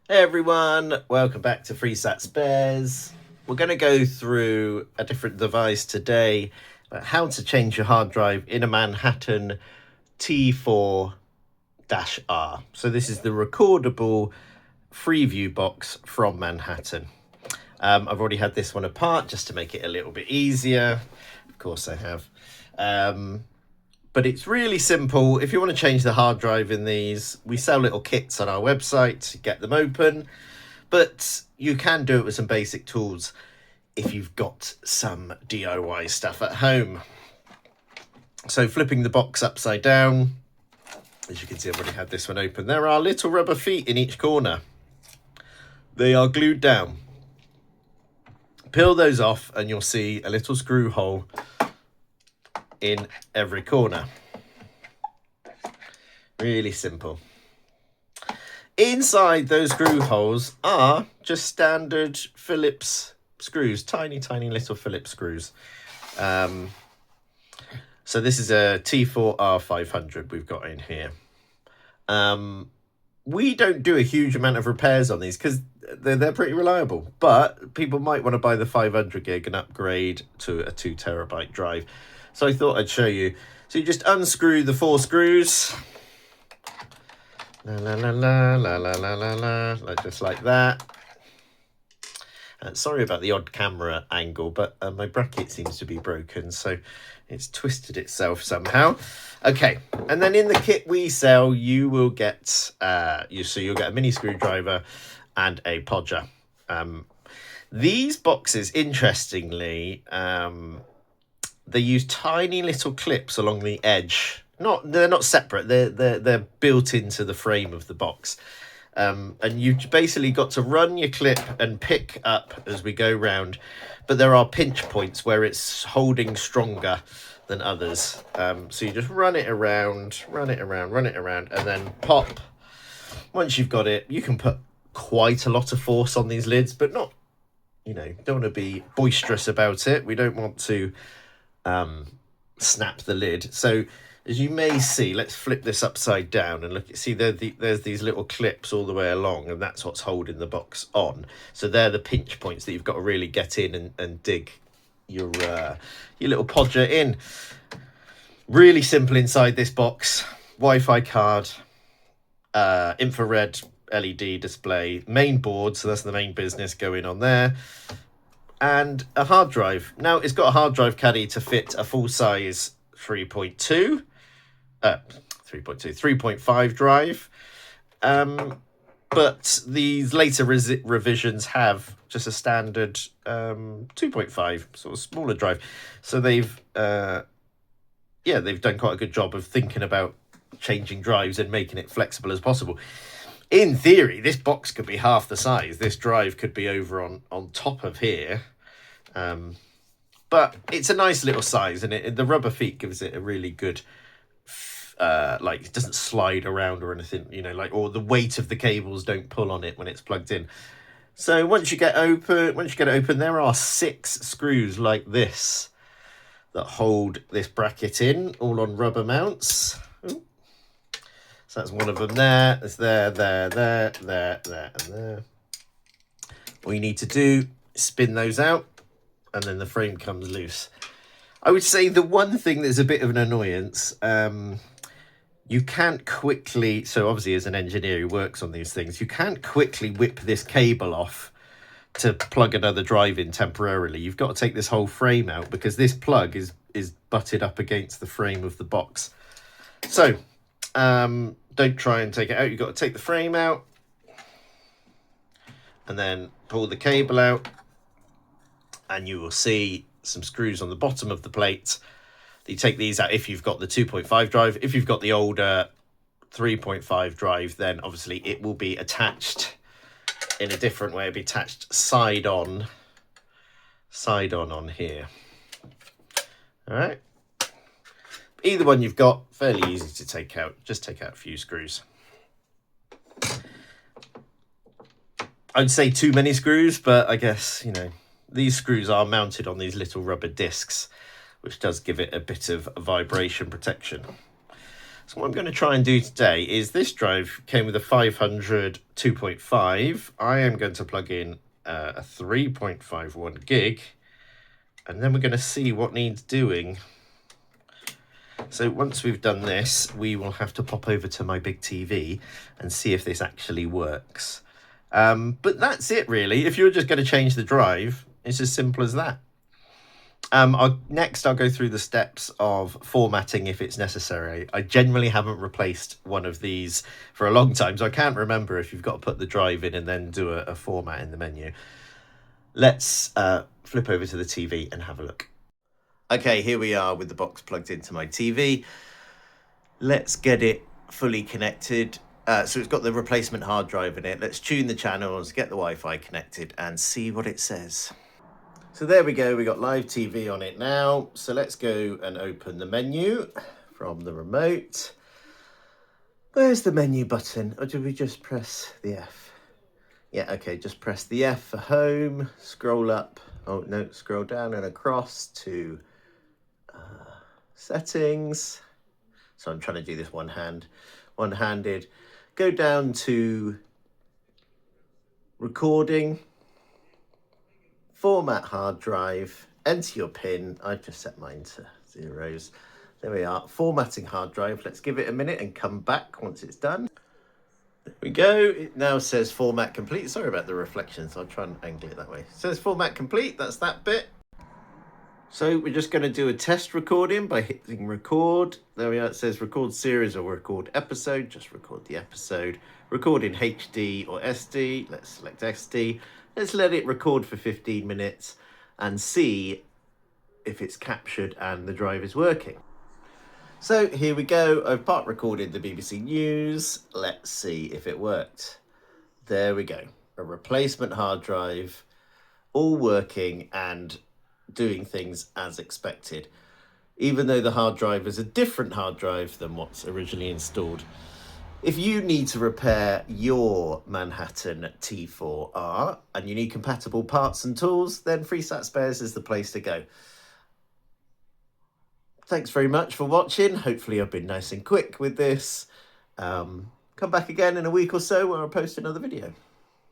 Hey everyone, welcome back to Freesat Spares. We're going to go through a different device today about how to change your hard drive in a Manhattan T4-R. So this is the recordable Freeview box from Manhattan. I've already had this one apart just to make it a little bit easier. Of course I have. But it's really simple. If you want to change the hard drive in these, we sell little kits on our website to get them open. But you can do it with some basic tools if you've got some DIY stuff at home. So flipping the box upside down, as you can see, I've already had this one open. There are little rubber feet in each corner. They are glued down. Peel those off and you'll see a little screw hole in every corner. Really simple. Inside those screw holes are just standard Phillips screws, tiny little Phillips screws. So this is a T4-R 500 we've got in here. We don't do a huge amount of repairs on these because they're pretty reliable, but people might want to buy the 500 gig and upgrade to a 2 terabyte drive. So I thought I'd show you. So you just unscrew the 4 screws. Just like that. Sorry about the odd camera angle, but my bracket seems to be broken, so it's twisted itself somehow. Okay, and then in the kit we sell, you will get you'll get a mini screwdriver and a podger. These boxes, interestingly, they use tiny little clips along the edge. They're not separate. They're built into the frame of the box. And you've basically got to run your clip and pick up as we go round. But there are pinch points where it's holding stronger than others. So you just run it around, and then pop. Once you've got it, you can put quite a lot of force on these lids, but not, don't want to be boisterous about it. We don't want to snap the lid. So as you may see, let's flip this upside down and look. See, there's these little clips all the way along, and that's what's holding the box on. So they're the pinch points that you've got to really get in and dig your little podger in. Really simple inside this box. Wi-Fi card, infrared LED display, main board, so that's the main business going on there, and a hard drive. Now it's got a hard drive caddy to fit a full-size 3.5 drive, but these later revisions have just a standard 2.5 sort of smaller drive. So they've done quite a good job of thinking about changing drives and making it flexible as possible. In theory, this box could be half the size. This drive could be over on top of here. But it's a nice little size, and the rubber feet gives it a really good, it doesn't slide around or anything, or the weight of the cables don't pull on it when it's plugged in. So once you get it open, there are 6 screws like this that hold this bracket in, all on rubber mounts. Ooh. So that's one of them there. It's there, and there. All you need to do is spin those out, and then the frame comes loose. I would say the one thing that's a bit of an annoyance, you can't quickly, so obviously as an engineer who works on these things, you can't quickly whip this cable off to plug another drive in temporarily. You've got to take this whole frame out because this plug is butted up against the frame of the box. So don't try and take it out. You've got to take the frame out and then pull the cable out, and you will see some screws on the bottom of the plate. You take these out if you've got the 2.5 drive. If you've got the older 3.5 drive, then obviously it will be attached in a different way. It'll be attached side on here. All right. Either one you've got, fairly easy to take out. Just take out a few screws. I'd say too many screws, but I guess, these screws are mounted on these little rubber discs, which does give it a bit of vibration protection. So what I'm going to try and do today is, this drive came with a 500 2.5. I am going to plug in a 3.51 gig, and then we're going to see what needs doing. So once we've done this, we will have to pop over to my big TV and see if this actually works. But that's it really. If you're just going to change the drive, it's as simple as that. Next, I'll go through the steps of formatting if it's necessary. I generally haven't replaced one of these for a long time, so I can't remember if you've got to put the drive in and then do a format in the menu. Let's flip over to the TV and have a look. Okay, here we are with the box plugged into my TV. Let's get it fully connected. So it's got the replacement hard drive in it. Let's tune the channels, get the Wi-Fi connected and see what it says. So there we go, we got live TV on it now. So let's go and open the menu from the remote. Where's the menu button? Or did we just press the F? Yeah, okay, just press the F for home, scroll up, oh no, scroll down and across to settings. So I'm trying to do this one-handed. Go down to recording, format hard drive, enter your PIN. I've just set mine to 0s. There we are, formatting hard drive. Let's give it a minute and come back once it's done. There we go, it now says format complete. Sorry about the reflection, so I'll try and angle it that way. It says format complete, that's that bit. So we're just going to do a test recording by hitting record. There we are, it says record series or record episode. Just record the episode. Record in HD or SD. Let's select SD. Let's let it record for 15 minutes and see if it's captured and the drive is working. So here we go. I've part recorded the BBC News. Let's see if it worked. There we go. A replacement hard drive, all working and doing things as expected, even though the hard drive is a different hard drive than what's originally installed. If you need to repair your Manhattan T4-R and you need compatible parts and tools, then Freesat Spares is the place to go. Thanks very much for watching. Hopefully I've been nice and quick with this. Come back again in a week or so where I'll post another video.